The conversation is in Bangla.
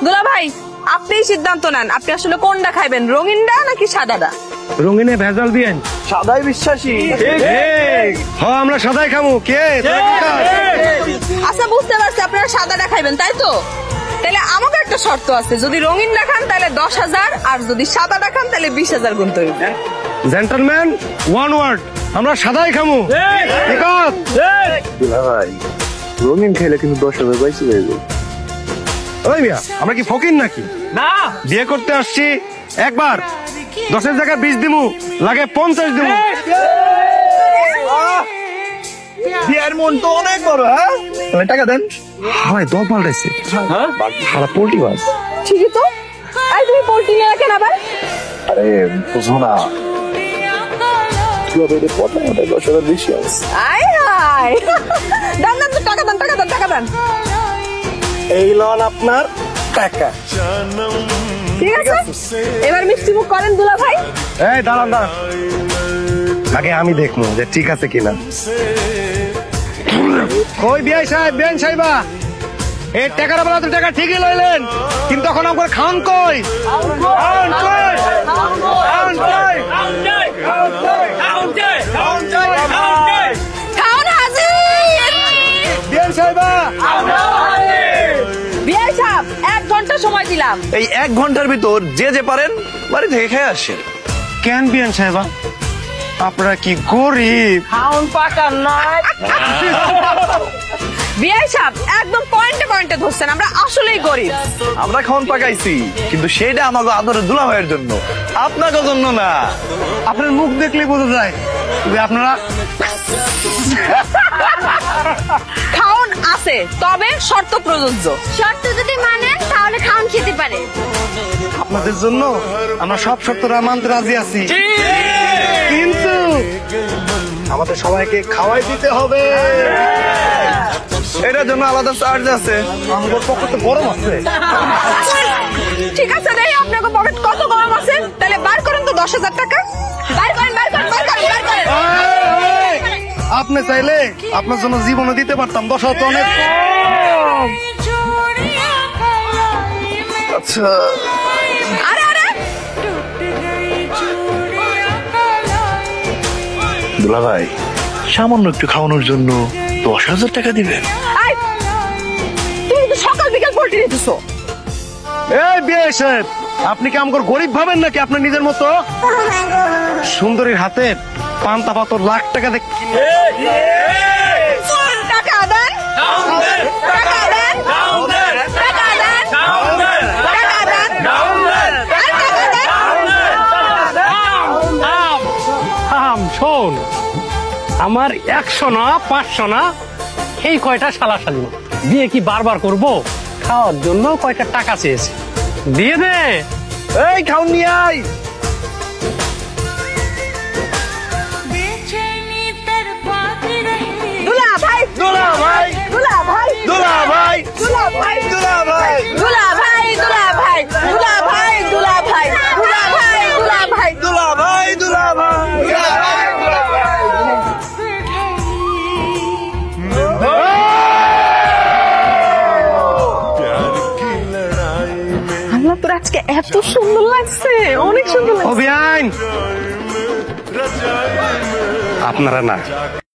দুলা ভাই আপনি সিদ্ধান্ত নেন, আপনি আসলে কোনটা খাইবেন, রঙিনটা নাকি সাদাটা? রঙিনে ভেজাল দিয়েন, সাদাই বিশ্বাসী। হ্যাঁ আমরা সাদাই খামু। কে আচ্ছা বুঝতে পারছি আপনারা সাদাটা খাইবেন তাই তো। তাহলে আমাকে একটা শর্ত আছে, যদি রঙিনটা খান তাহলে 10,000, আর যদি সাদাটা খান তাহলে 20,000 গুনতে হবে। জেন্টলম্যান ওয়ান ওয়ার্ড, আমরা সাদাই খামু। দুলা ভাই রঙিন খেলে কিন্তু 10,000 পাইছি যাইবে। ওই মিয়া আমরা কি ফকির নাকি? না বিয়ে করতে আসছি, একবার 10-এর জায়গায় 20 দিমু, লাগে 50 দিমু। বিয়ের মন তো অনেক বড়। হ্যাঁ তাহলে টাকা দেন। হয় দল পাল্টাইছে, হ্যাঁ সারা পোল্ট্রি মাছ। ঠিকই তো। আই তুমি পোল্ট্রি নিয়ে রাখেন আবার। আরে বুঝো না, কথা 10,000 বেশি আছে। আয় হায়, দান দান, টাকা দান, টাকা দান, টাকা দান। এই লন আপনার টাকা। ঠিক আছে, এবার মিষ্টি মুখ করেন দুলা ভাই। এই দাঁড়ান দাঁড়ান, আগে আমি দেখবো যে ঠিক আছে কিনা। কই বিআই সাহেব, বেন সাহেবা, এই টাকার বেলা তো টাকা ঠিকই লইলেন, কিন্তু এখন আমার খান কই? খাওন হাজির। বিআই সাহেবা, বিআই সাহেব 1 ঘন্টা সময় দিলাম। এই 1 ঘন্টার ভিতর যে যে পারেন বাড়ি থেকে খেয়ে আসেন। কেন বিআই সাহেবা, আপনারা কি গরিব? খাওন পাকা নয়। বিআই সাহেব একদম পয়েন্টে পয়েন্টে ধরছেন, আমরা আসলেই গরিব। আমরা খাওন পাকাইছি, কিন্তু সেইটা আমাকে আদরের দুলা ভাইয়ের জন্য, আপনাকে জন্য না। আপনার মুখ দেখলেই বোঝা যায় যে আপনারা খাওন আছে, তবে শর্ত প্রযোজ্য। শর্ত যদি মানেন তাহলে খাওন খেতে পারে। আপনাদের জন্য আমরা সব শর্তরা মানতে রাজি আছি, কিন্তু আমাদের সবাইকে খাওয়াই দিতে হবে। এটার জন্য আলাদা চার্জ আছে। আমার পকেট তো গরম আছে। ঠিক আছে, দেখি আপনাকে পকেট কত গরম আছে, তাহলে বার করেন তো 10,000 টাকা। বার করেন, বার করেন, বার করেন, বার করেন। আপনি চাইলে আপনার জন্য জীবনও দিতে পারতাম, 10,000 তো অনেক কম। আচ্ছা আরে আরে, দুলা ভাই সামান্য একটু খাওয়ানোর জন্য 10,000 টাকা দিবেন? আয়, তুমি তো সকাল বিকাল পোল্ট্রি দিতেছো। এই বিয়ে সাহেব, আপনি কি আমাকে গরিব ভাবেন নাকি? আপনার নিজের মতো সুন্দরীর হাতে পান্তা পাতর লাখ টাকা দিয়ে টাকা দেন, টাকা দেন, টাকা দেন, টাকা দেন, শোন, আমার 100 না 500 না, এই কয়টা শালা শালি বিয়ে কি বারবার করব? খাওয়ার জন্য কয়টা টাকা চেয়েছে, দিয়ে দে। এই খাওন নিয়ে আয়। দুলা ভাই, দুলা ভাই, দুলা ভাই, দুলা ভাই, দুলা ভাই, দুলা ভাই, দুলা ভাই, দুলা ভাই, দুলা ভাই, দুলা ভাই, দুলা ভাই, দুলা ভাই। দুলা ভাই, দুলা ভাই। আল্লাহ, তোর আজকে এত সুন্দর লাগছে, অনেক সুন্দর লাগছে। অভিয়ান আপনারা না,